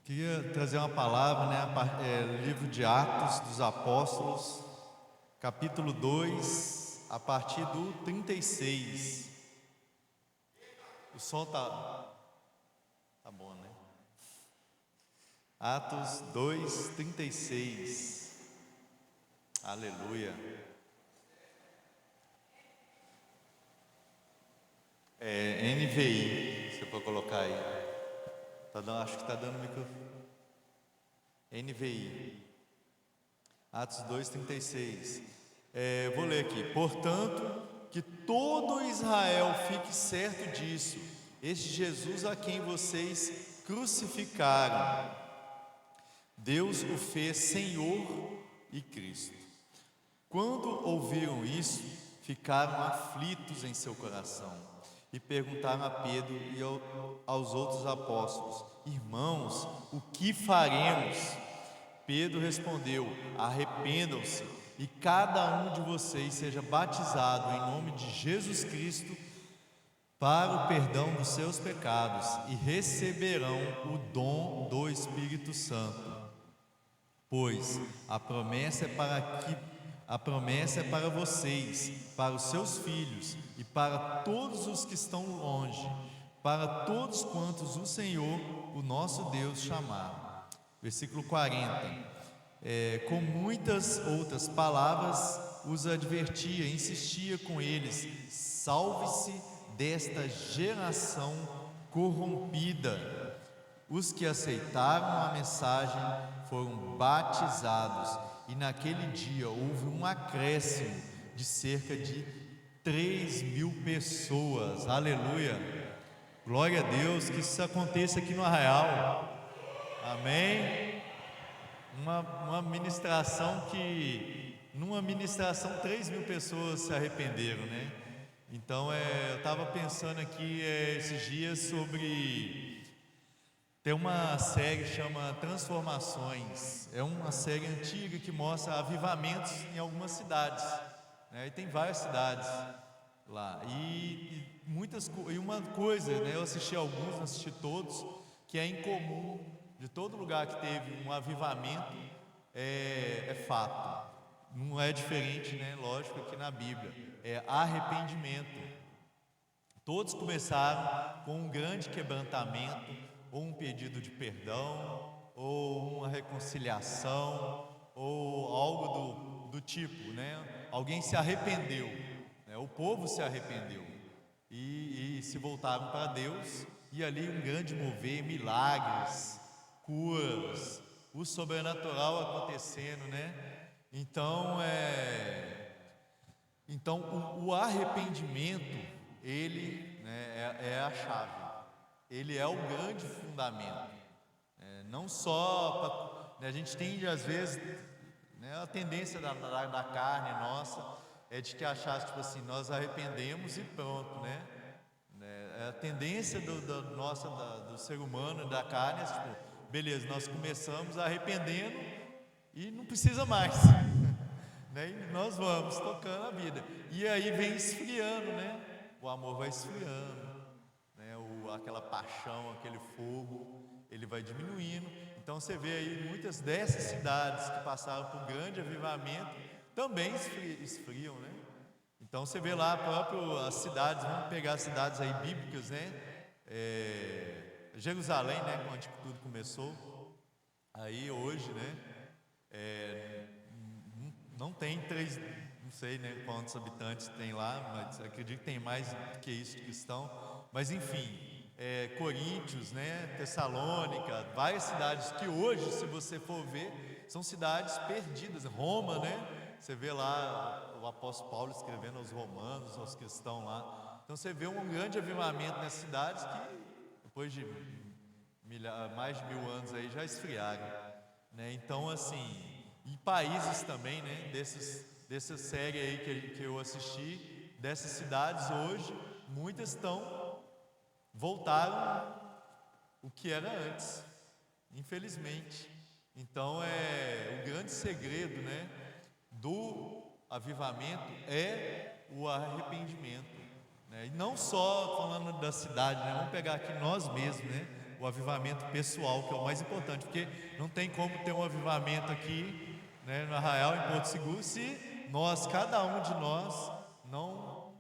Queria trazer uma palavra, né? Livro de Atos dos Apóstolos, capítulo 2, a partir do 36. O som tá bom, né? Atos 2, 36. Aleluia. NVI, se eu for colocar aí. Acho que está dando microfone. NVI. Atos 2, 36. Vou ler aqui. Portanto, que todo Israel fique certo disso: este Jesus a quem vocês crucificaram, Deus o fez Senhor e Cristo. Quando ouviram isso, ficaram aflitos em seu coração e perguntaram a Pedro e aos outros apóstolos: irmãos, o que faremos? Pedro respondeu: arrependam-se e cada um de vocês seja batizado em nome de Jesus Cristo para o perdão dos seus pecados e receberão o dom do Espírito Santo. Pois a promessa é para vocês, para os seus filhos e para todos os que estão longe, para todos quantos o Senhor, o nosso Deus, chamar. Versículo 40. Com muitas outras palavras os advertia, insistia com eles: salve-se desta geração corrompida. Os que aceitaram a mensagem foram batizados, e naquele dia houve um acréscimo de cerca de 3.000 pessoas. Aleluia! Glória a Deus, que isso aconteça aqui no Arraial. Amém? Uma ministração numa ministração 3.000 pessoas se arrependeram, né? Então eu estava pensando aqui esses dias sobre... Tem uma série que chama Transformações. É uma série antiga que mostra avivamentos em algumas cidades, né? E tem várias cidades lá. E uma coisa, né? Eu assisti alguns, não assisti todos, que é incomum de todo lugar que teve um avivamento, é fato. Não é diferente, né? Lógico, aqui na Bíblia. É arrependimento. Todos começaram com um grande quebrantamento, ou um pedido de perdão, ou uma reconciliação, ou algo do tipo, né? Alguém se arrependeu, né? O povo se arrependeu e se voltaram para Deus, e ali um grande mover, milagres, curas, o sobrenatural acontecendo, né? Então o arrependimento, ele, né, é a chave. Ele é o grande fundamento. Não só a gente tem às vezes, né, a tendência da carne nossa é de que achar tipo assim, nós arrependemos e pronto, né? A tendência do ser humano, da carne, é tipo, beleza, nós começamos arrependendo e não precisa mais. Né? E nós vamos tocando a vida. E aí vem esfriando, né? O amor vai esfriando, né? Aquela paixão, aquele fogo, ele vai diminuindo. Então você vê aí muitas dessas cidades que passaram por um grande avivamento também esfriam, né? Então você vê lá as cidades, vamos pegar as cidades aí bíblicas, né? Jerusalém, né? Onde tudo começou. Aí hoje, né? Não tem não sei, né, quantos habitantes tem lá, mas acredito que tem mais do que isso de cristão. Mas enfim, Coríntios, né, Tessalônica, várias cidades que hoje, se você for ver, são cidades perdidas. Roma, né, você vê lá o apóstolo Paulo escrevendo aos romanos, aos cristãos lá. Então você vê um grande avivamento nessas cidades que depois de mais de 1.000 anos aí já esfriaram, né? Então assim, e países também, né, dessa série aí que eu assisti, dessas cidades hoje, muitas voltaram o que era antes, infelizmente. Então o grande segredo, né, do avivamento é o arrependimento, né? E não só falando da cidade, né? Vamos pegar aqui nós mesmos, né? O avivamento pessoal, que é o mais importante, porque não tem como ter um avivamento aqui, né, no Arraial, em Porto Seguro, se nós, cada um de nós, não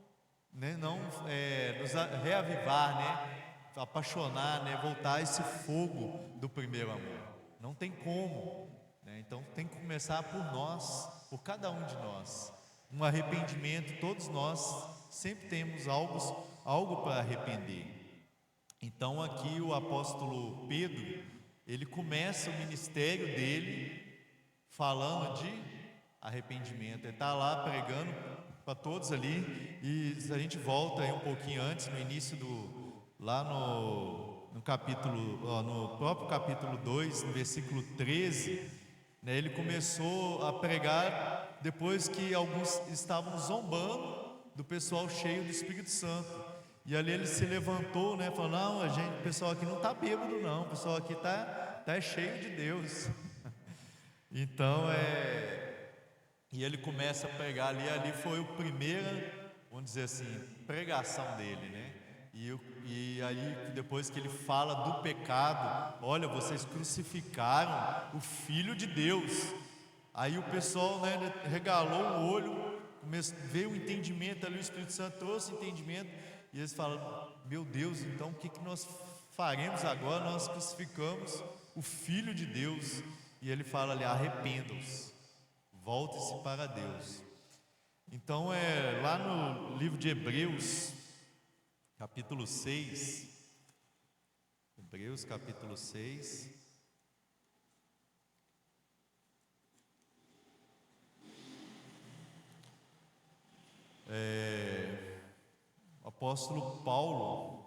nos reavivar, né? Apaixonar, né? Voltar a esse fogo do primeiro amor. Não tem como, né? Então tem que começar por nós, por cada um de nós. Um arrependimento, todos nós sempre temos algo para arrepender. Então aqui o apóstolo Pedro, ele começa o ministério dele falando de arrependimento. Ele está lá pregando para todos ali. E se a gente volta aí um pouquinho antes, no início lá no capítulo, no próprio capítulo 2, no versículo 13, né, ele começou a pregar depois que alguns estavam zombando do pessoal cheio do Espírito Santo. E ali ele se levantou, né, falou: não, o pessoal aqui não está bêbado não, o pessoal aqui tá cheio de Deus. Então e ele começa a pregar ali foi a primeira, vamos dizer assim, pregação dele, né? E aí depois que ele fala do pecado, olha, vocês crucificaram o Filho de Deus. Aí o pessoal, né, regalou o olho, veio o entendimento ali, o Espírito Santo trouxe entendimento, e eles falam: meu Deus, então o que nós faremos agora? Nós crucificamos o Filho de Deus. E ele fala ali: arrependam-se, volte-se para Deus. Então lá no livro de Hebreus, capítulo 6, Hebreus capítulo 6, o apóstolo Paulo,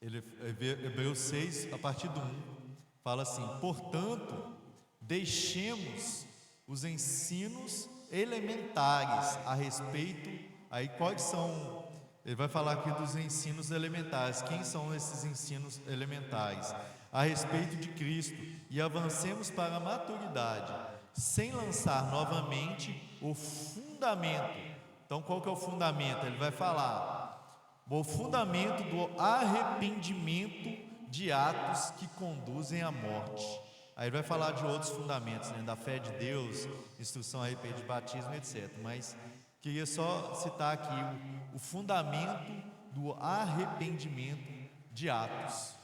Hebreus 6, a partir do 1, fala assim: portanto, deixemos os ensinos elementares a respeito. Aí quais são? Ele vai falar aqui dos ensinos elementares. Quem são esses ensinos elementares? A respeito de Cristo. E avancemos para a maturidade, sem lançar novamente o fundamento. Então qual que é o fundamento? Ele vai falar o fundamento do arrependimento de atos que conduzem à morte. Aí ele vai falar de outros fundamentos, né, da fé de Deus, instrução a arrependimento de batismo, etc. Mas queria só citar aqui o fundamento do arrependimento de atos.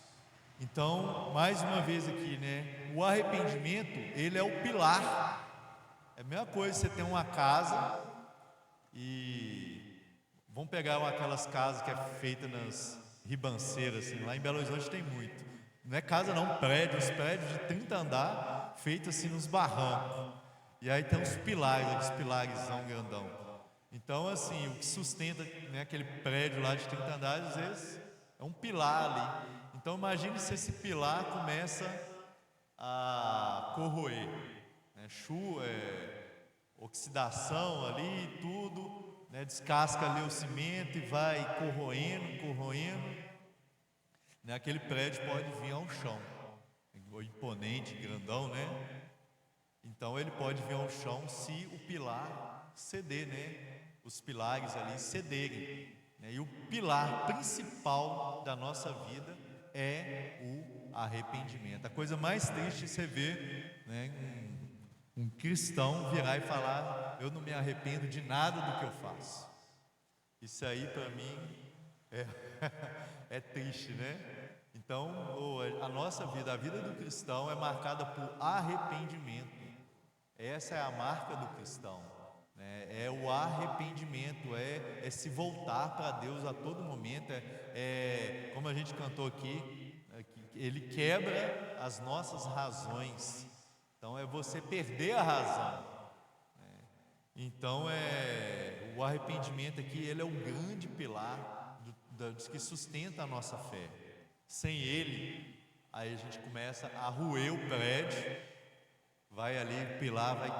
Então, mais uma vez aqui, né, o arrependimento, ele é o pilar. É a mesma coisa, você tem uma casa e vamos pegar aquelas casas que é feita nas ribanceiras, assim, lá em Belo Horizonte tem muito. Não é casa não, prédios de 30 andar, feitos assim nos barrancos. E aí tem uns pilares, aqueles pilaresão grandão. Então assim, o que sustenta, né, aquele prédio lá de 30 andares, às vezes é um pilar ali. Então imagine se esse pilar começa a corroer, né, oxidação ali, tudo, né, descasca ali o cimento e vai corroendo. Né, aquele prédio pode vir ao chão, imponente, grandão, né? Então ele pode vir ao chão se o pilar ceder, né? Os pilares ali cederem, né? E o pilar principal da nossa vida é o arrependimento. A coisa mais triste é você ver, né, um cristão virar e falar: eu não me arrependo de nada do que eu faço. Isso aí para mim é triste, né? Então, a nossa vida, a vida do cristão é marcada por arrependimento. Essa é a marca do cristão, né? É o arrependimento, é se voltar para Deus a todo momento. Como a gente cantou aqui, Ele quebra as nossas razões. Então, é você perder a razão, né? Então, o arrependimento aqui, ele é o grande pilar dos que sustenta a nossa fé. Sem ele, aí a gente começa a roer o prédio, vai ali, o pilar vai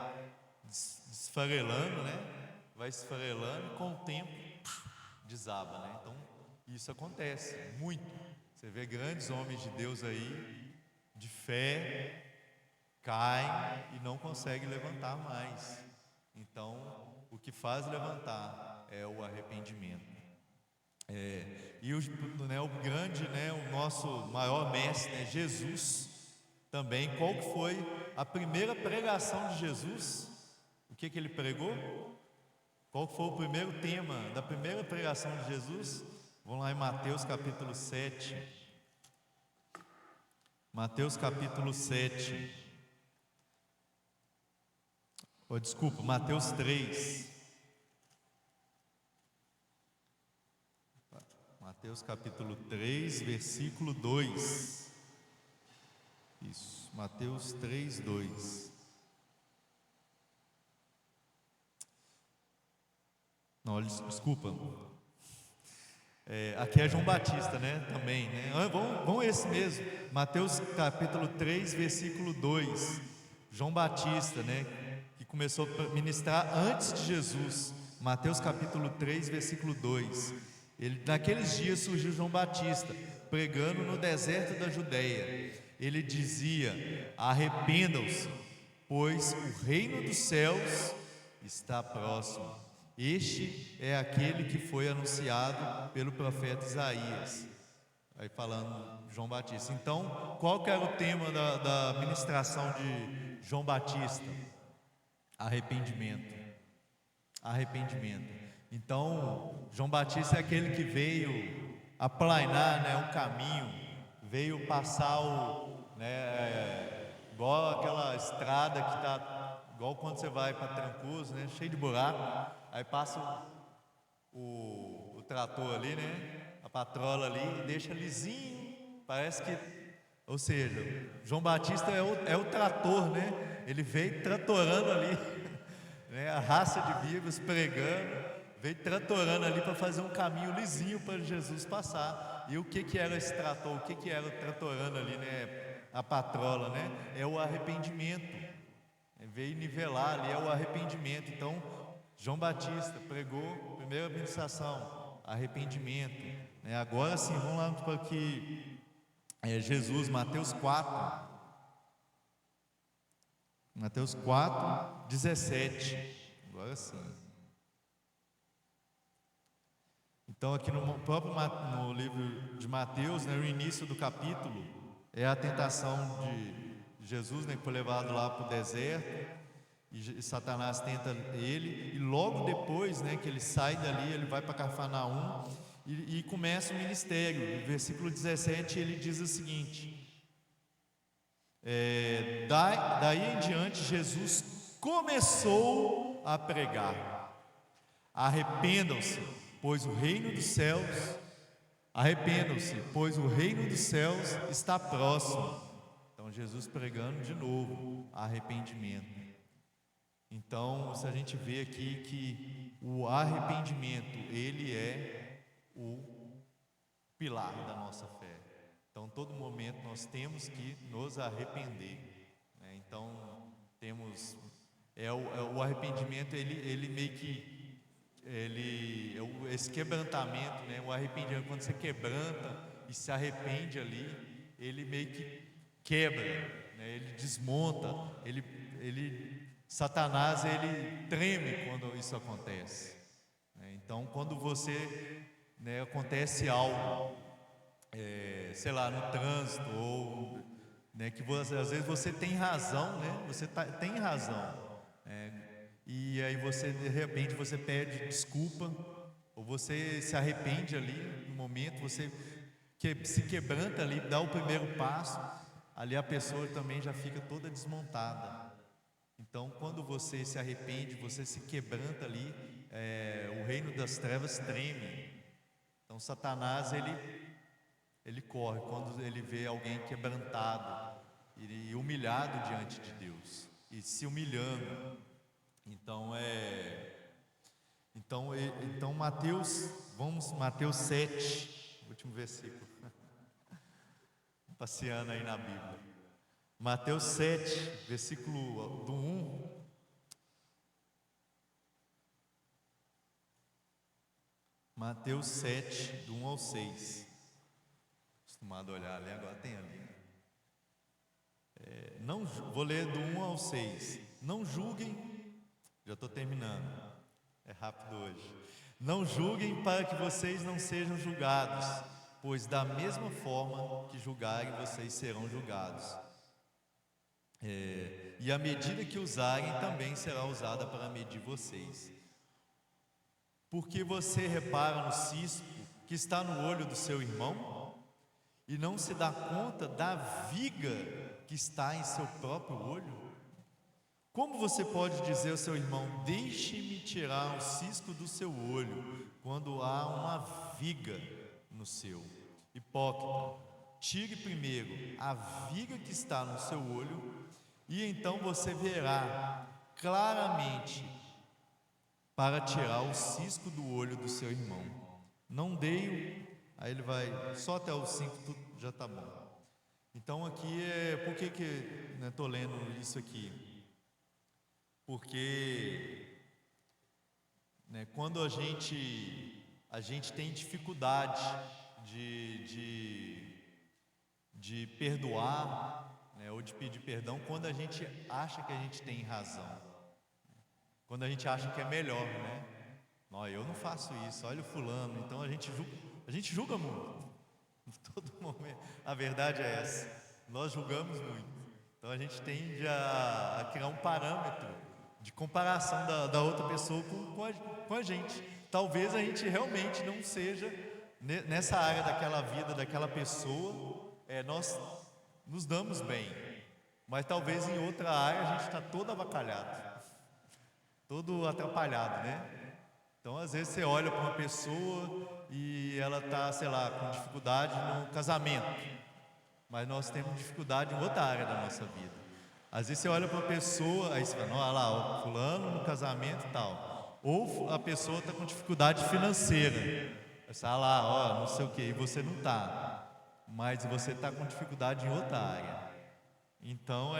desfarelando, né? Vai esfarelando, com o tempo desaba, né? Então isso acontece muito. Você vê grandes homens de Deus aí, de fé, caem e não conseguem levantar mais. Então o que faz levantar é o arrependimento. E o grande, né, o nosso maior mestre, né, Jesus, também, qual que foi a primeira pregação de Jesus? O que ele pregou? Qual que foi o primeiro tema da primeira pregação de Jesus? Vamos lá em Mateus capítulo 7. Mateus capítulo 7. Desculpa, Mateus 3. Mateus capítulo 3, versículo 2. Isso, Mateus 3, 2. Não, desculpa. Aqui é João Batista, né? Também, né? Vamos esse mesmo. Mateus capítulo 3, versículo 2. João Batista, né? Que começou a ministrar antes de Jesus. Mateus capítulo 3, versículo 2. Naqueles dias surgiu João Batista, pregando no deserto da Judeia. Ele dizia: arrependam-se, pois o reino dos céus está próximo. Este é aquele que foi anunciado pelo profeta Isaías. Aí falando João Batista. Então, qual que era o tema da ministração de João Batista? Arrependimento. Arrependimento. Então, João Batista é aquele que veio aplainar, né, o caminho, veio passar igual aquela estrada que está, igual quando você vai para Trancoso, né, cheio de buraco, aí passa o trator ali, né, a patrola ali, e deixa lisinho, parece que, ou seja, João Batista é o trator, né, ele veio tratorando ali, né, a raça de vivos pregando, veio tratorando ali para fazer um caminho lisinho para Jesus passar. E o que era esse trator? O que era o tratorando ali, né? A patrola, né? É o arrependimento. Veio nivelar ali, é o arrependimento. Então, João Batista pregou, primeira ministração, arrependimento. Né? Agora sim, vamos lá para que Jesus, Mateus 4. Mateus 4, 17. Agora sim. Então, aqui no próprio no livro de Mateus, né, no início do capítulo, é a tentação de Jesus, né, que foi levado lá para o deserto, e Satanás tenta ele, e logo depois, né, que ele sai dali, ele vai para Cafarnaum e começa o ministério. No versículo 17, ele diz o seguinte: daí em diante, Jesus começou a pregar: arrependam-se, pois o reino dos céus, arrependam-se, pois o reino dos céus está próximo. Então Jesus pregando de novo arrependimento. Então, se a gente vê aqui que o arrependimento, ele é o pilar da nossa fé. Então, todo momento nós temos que nos arrepender, né? Então, temos o arrependimento, ele meio que esse quebrantamento, né? O arrependimento, quando você quebranta e se arrepende ali, ele meio que quebra, né? Ele desmonta, Satanás, ele treme quando isso acontece, né? Então, quando você, né, acontece algo, sei lá, no trânsito, ou, né, que você, às vezes você tem razão, né? Você tem razão, e aí você, de repente, você pede desculpa, ou você se arrepende ali no momento, você se quebranta ali, dá o primeiro passo, ali a pessoa também já fica toda desmontada. Então, quando você se arrepende, você se quebranta ali, o reino das trevas treme. Então, Satanás, ele corre quando ele vê alguém quebrantado e humilhado diante de Deus, e se humilhando. Então Mateus 7, último versículo, passeando aí na Bíblia. Mateus 7, versículo do 1. Mateus 7, do 1 ao 6. Acostumado a olhar ali, agora tem ali. Não, vou ler do 1 ao 6. Não julguem, já estou terminando, é rápido hoje. Não julguem para que vocês não sejam julgados, pois da mesma forma que julgarem, vocês serão julgados. E a medida que usarem também será usada para medir vocês. Porque você repara no cisco que está no olho do seu irmão e não se dá conta da viga que está em seu próprio olho? Como você pode dizer ao seu irmão: deixe-me tirar o cisco do seu olho, quando há uma viga no seu? Hipócrita, tire primeiro a viga que está no seu olho, e então você verá claramente para tirar o cisco do olho do seu irmão. Não dei, aí ele vai, só até o 5 já está bom. Então aqui por que estou lendo isso aqui? Porque quando a gente tem dificuldade de perdoar, ou de pedir perdão, quando a gente acha que a gente tem razão, quando a gente acha que é melhor, Não, eu não faço isso, olha o fulano. Então a gente julga muito, todo momento. A verdade é essa, nós julgamos muito. Então a gente tende a criar um parâmetro de comparação da outra pessoa com a gente. Talvez a gente realmente não seja nessa área daquela vida, daquela pessoa, nós nos damos bem, mas talvez em outra área a gente está todo avacalhado, todo atrapalhado, Então às vezes você olha para uma pessoa e ela está, sei lá, com dificuldade no casamento, mas nós temos dificuldade em outra área da nossa vida. Às vezes você olha para uma pessoa, aí você fala: olha lá, o fulano no casamento e tal. Ou a pessoa está com dificuldade financeira, aí você fala lá, não sei o que, e você não está, mas você está com dificuldade em outra área. Então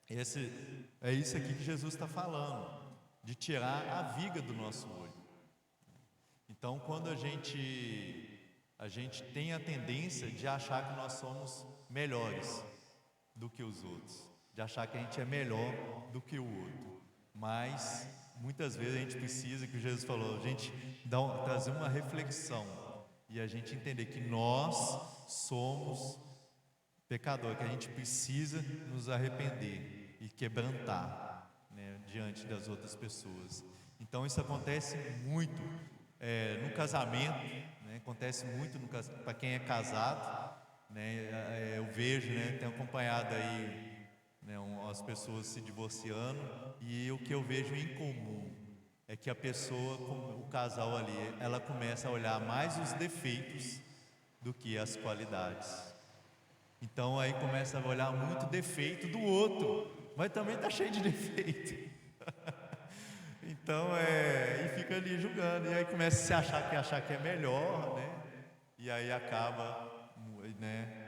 isso aqui que Jesus está falando, de tirar a viga do nosso olho. Então quando a gente tem a tendência de achar que nós somos melhores do que os outros, de achar que a gente é melhor do que o outro, mas muitas vezes a gente precisa, que Jesus falou, a gente trazer uma reflexão e a gente entender que nós somos pecadores, que a gente precisa nos arrepender e quebrantar, diante das outras pessoas. Então isso acontece muito no casamento, acontece muito para quem é casado, eu vejo, tenho acompanhado aí, as pessoas se divorciando, e o que eu vejo em comum é que a pessoa, o casal ali, ela começa a olhar mais os defeitos do que as qualidades. Então aí começa a olhar muito defeito do outro, mas também está cheio de defeito. Então e fica ali julgando, e aí começa a se achar que é melhor, e aí acaba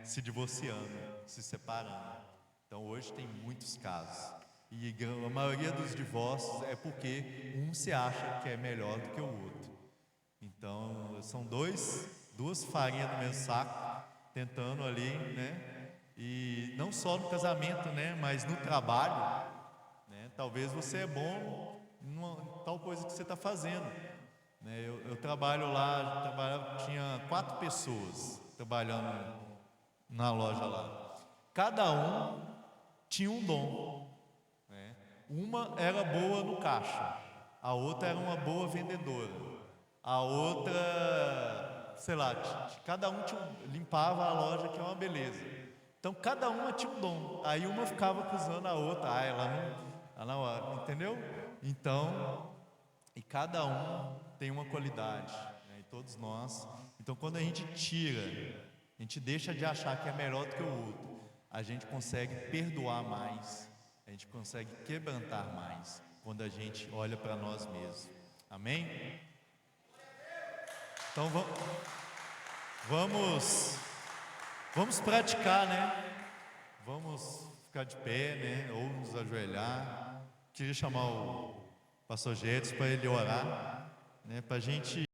se divorciando, se separando. Então hoje tem muitos casos, e a maioria dos divórcios é porque um se acha que é melhor do que o outro. Então são duas farinhas no mesmo saco, tentando ali, e não só no casamento, mas no trabalho, talvez você é bom em tal coisa que você está fazendo, eu trabalho lá, tinha 4 pessoas trabalhando na loja lá. Cada um tinha um dom, Uma era boa no caixa, a outra era uma boa vendedora, a outra, sei lá, cada um limpava a loja, que é uma beleza. Então cada uma tinha um dom. Aí uma ficava acusando a outra, ela não, entendeu? Então, e cada um tem uma qualidade, e todos nós. Então quando a gente a gente deixa de achar que é melhor do que o outro, a gente consegue perdoar mais, a gente consegue quebrantar mais, quando a gente olha para nós mesmos. Amém? Então vamos praticar, Vamos ficar de pé, ou nos ajoelhar. Queria chamar o pastor Gedson para ele orar, para a gente